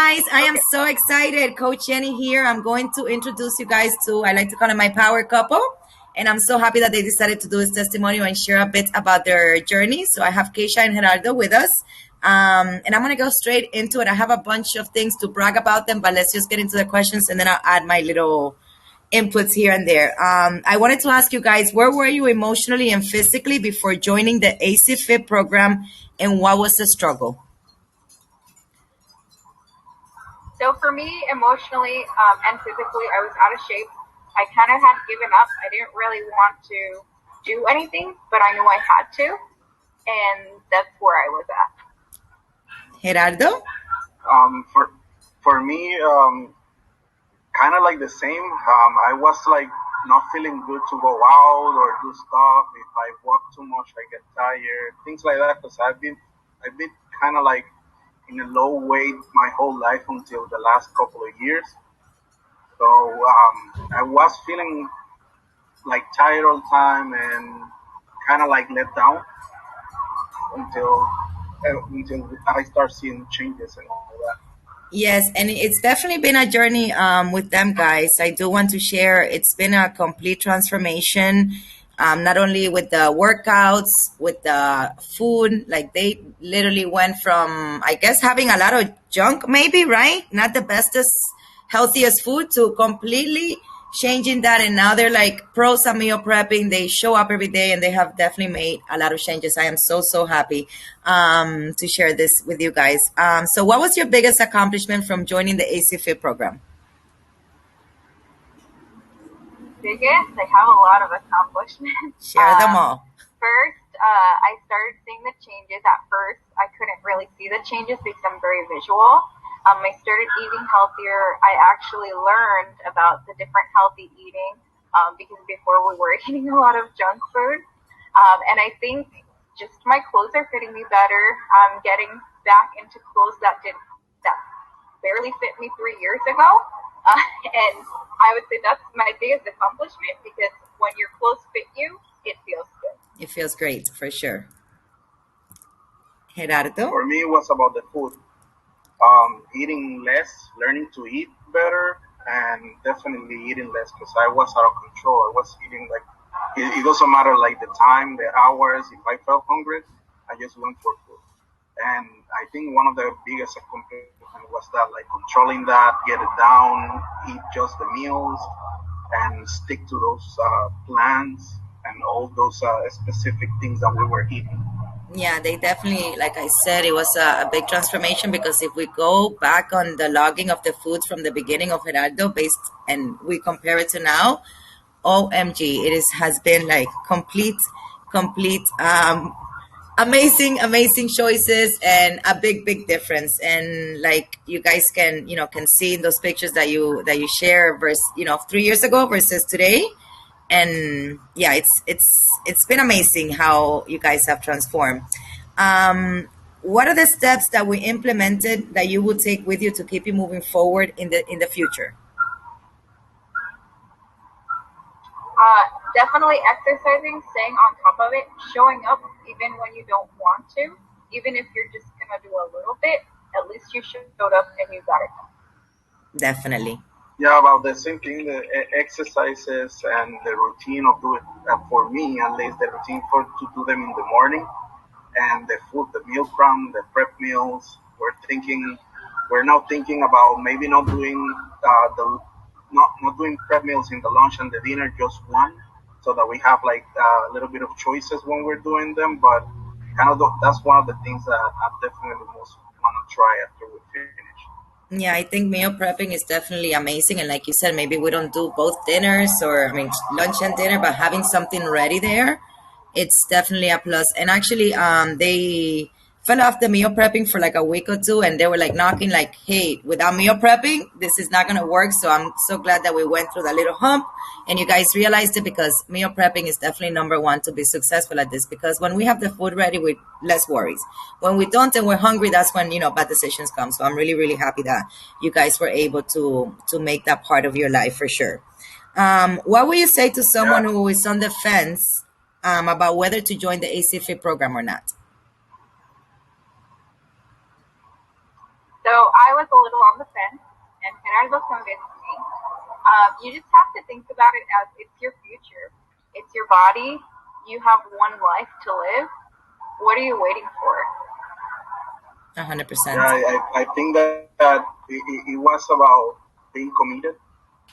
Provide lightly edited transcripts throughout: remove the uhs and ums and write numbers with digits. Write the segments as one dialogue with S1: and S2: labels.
S1: guys. I am so excited. Coach Jenny here. I'm going to introduce you guys to, I like to call it my power couple. And I'm so happy that they decided to do this testimonial and share a bit about their journey. So I have Keisha and Gerardo with us. And I'm going to go straight into it. I have a bunch of things to brag about them, but let's just get into the questions and then I'll add my little inputs here and there. I wanted to ask you guys, where were you emotionally and physically before joining the AC Fit program, and what was the struggle?
S2: So for me, emotionally and physically, I was out of shape. I kind of had given up. I didn't really want to do anything, but I knew I had to, and that's where I was at.
S1: Gerardo?
S3: For me, kind of like the same. I was like not feeling good to go out or do stuff. If I walk too much, I get tired. Things like that. Because I've been kind of like in a low weight my whole life until the last couple of years. So I was feeling like tired all the time and kind of like let down until I start seeing changes and all that.
S1: Yes, and it's definitely been a journey with them, guys. I do want to share it's been a complete transformation, not only with the workouts, with the food. Like they literally went from, I guess, having a lot of junk, maybe, right? Not the bestest, healthiest food to completely changing that. And now they're like pros at meal prepping. They show up every day and they have definitely made a lot of changes. I am so happy to share this with you guys. So what was your biggest accomplishment from joining the AC Fit program?
S2: Biggest? I have a lot of accomplishments.
S1: Share them all.
S2: First, I started seeing the changes. At first, I couldn't really see the changes because I'm very visual. I started eating healthier. I actually learned about the different healthy eating because before we were eating a lot of junk food. And I think just my clothes are fitting me better. I'm getting back into clothes that barely fit me 3 years ago. And I would say that's my biggest accomplishment because when your clothes fit you, it feels good.
S1: It feels great, for sure. Gerardo?
S3: For me, it was about the food. Eating less, learning to eat better, and definitely eating less because I was out of control. I was eating like, it doesn't matter like the time, the hours. If I felt hungry, I just went for food. And I think one of the biggest accomplishments was that, like controlling that, get it down, eat just the meals, and stick to those plans and all those specific things that we were eating.
S1: Yeah, they definitely, like I said, it was a big transformation because if we go back on the logging of the foods from the beginning of Gerardo and we compare it to now, OMG, has been like complete, amazing choices and a big difference. And like you guys can see in those pictures that you share versus 3 years ago versus today. And yeah, it's been amazing how you guys have transformed. What are the steps that we implemented that you would take with you to keep you moving forward in the future?
S2: Definitely exercising, staying on top of it, showing up even when you don't want to, even if you're just gonna do a little bit, at least you showed up and you got it done.
S1: Definitely.
S3: Yeah, about the same thing, the exercises and the routine of doing for me, at least the routine to do them in the morning, and the food, the meal plan, the prep meals. We're now thinking about maybe not doing not doing prep meals in the lunch and the dinner, just one, so that we have like a little bit of choices when we're doing them. But that's one of the things that I definitely most want to try after we finish.
S1: Yeah, I think meal prepping is definitely amazing. And like you said, maybe we don't do both dinners lunch and dinner, but having something ready there, it's definitely a plus. And actually, they fell off the meal prepping for like a week or two and they were like knocking like, hey, without meal prepping, this is not going to work. So I'm so glad that we went through that little hump and you guys realized it, because meal prepping is definitely number one to be successful at this, because when we have the food ready, with less worries. When we don't and we're hungry, that's when bad decisions come. So I'm really happy that you guys were able to make that part of your life, for sure. What would you say to someone who is on the fence about whether to join the AC Fit program or not?
S2: So I was a little on on the fence, and Gerardo convinced me. You just have to think about it as it's your future, it's your body. You have one life to live. What are you waiting for?
S3: Yeah,
S1: 100%.
S3: I think that it was about being committed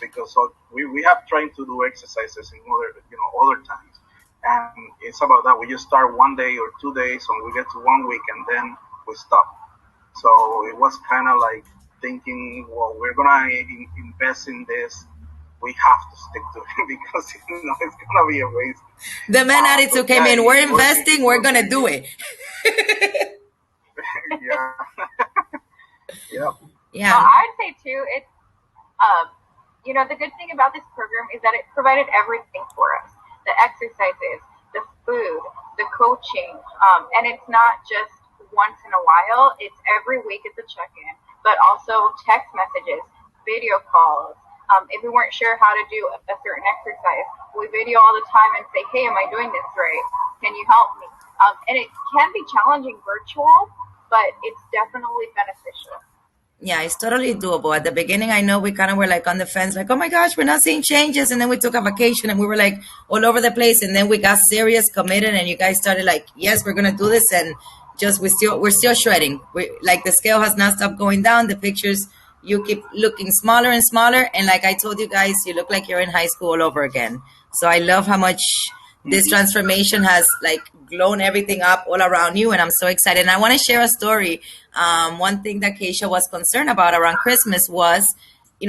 S3: because we have tried to do exercises in other times, and it's about that we just start 1 day or 2 days, and we get to 1 week, and then we stop. So it was kind of like thinking, well, we're gonna invest in this. We have to stick to it because it's gonna be a waste.
S1: The man attitude
S3: But
S1: came
S3: yeah,
S1: in. We're
S3: it
S1: investing. We're
S3: was
S1: gonna
S3: really
S1: do
S3: good.
S1: it.
S3: Yeah, yeah,
S2: Well,
S1: Yeah.
S2: I'd say too, it's the good thing about this program is that it provided everything for us: the exercises, the food, the coaching, and it's not just once in a while. It's every week it's a check-in, but also text messages, video calls. If we weren't sure how to do a certain exercise, we video all the time and say, "Hey, am I doing this right? Can you help me?" And it can be challenging virtual, but it's definitely beneficial.
S1: Yeah, it's totally doable. At the beginning, I know we kind of were like on the fence, like, oh my gosh, we're not seeing changes. And then we took a vacation and we were like all over the place. And then we got serious, committed, and you guys started like, yes, we're gonna do this. And just we're still shredding. We like the scale has not stopped going down. The pictures you keep looking smaller and smaller. And like I told you guys, you look like you're in high school all over again. So I love how much this
S3: hmm
S1: transformation has like blown everything up all around you, and I'm so excited. And I want to share a story. One thing that Keisha was concerned about around Christmas was,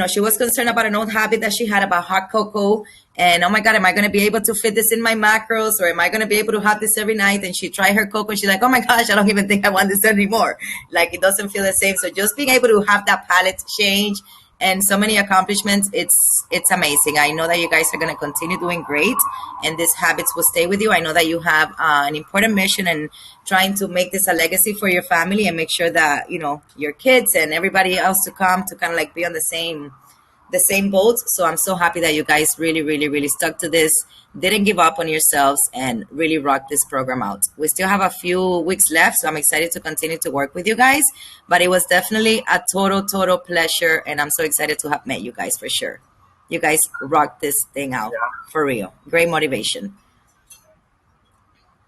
S1: she was concerned about an old habit that she had about hot cocoa. And oh my God, am I going to be able to fit this in my macros, or am I going to be able to have this every night? And she tried her cocoa and she's like, oh my gosh, I don't even think I want this anymore. Like it doesn't feel the same. So just being able to have that palate change and so many accomplishments, it's amazing. I know that you guys are going to continue doing great, and these habits will stay with you. I know that you have an important mission and trying to make this a legacy for your family and make sure that your kids and everybody else to come to kind of like be on the same boat. So I'm so happy that you guys really, really, really stuck to this, didn't give up on yourselves, and really rocked this program out. We still have a few weeks left, so I'm excited to continue to work with you guys. But it was definitely a total, total pleasure, and I'm so excited to have met you guys for sure. You guys rocked this thing out
S3: yeah.
S1: for real. Great motivation.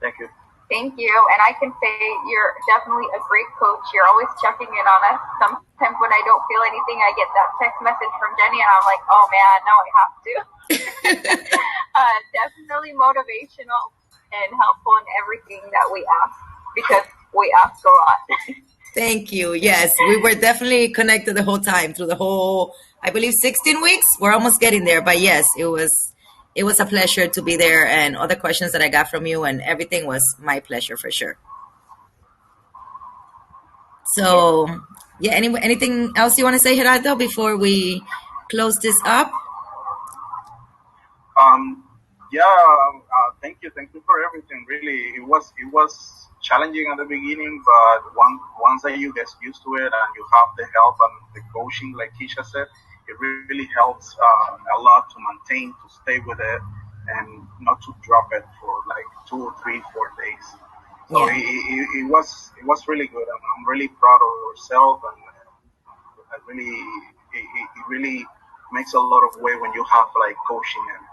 S3: Thank you.
S2: Thank you. And I can say you're definitely a great coach. You're always checking in on us. Sometimes when I don't feel anything, I get that text message from Jenny and I'm like, oh man, now I have to. Definitely motivational and helpful in everything that we ask because we ask a lot.
S1: Thank you. Yes, we were definitely connected the whole time through the whole, I believe, 16 weeks. We're almost getting there, but yes, it was a pleasure to be there, and all the questions that I got from you and everything was my pleasure for sure. So, yeah, anything else you want to say, Gerardo, before we close this up?
S3: Um, yeah, thank you for everything. Really, it was challenging at the beginning, but once that you get used to it and you have the help and the coaching, like Keisha said, it really helps a lot to maintain, to stay with it, and not to drop it for like 2, 3, 4 days. So
S1: Yeah.
S3: it was really good. I'm really proud of ourselves, and I really it really makes a lot of way when you have like coaching and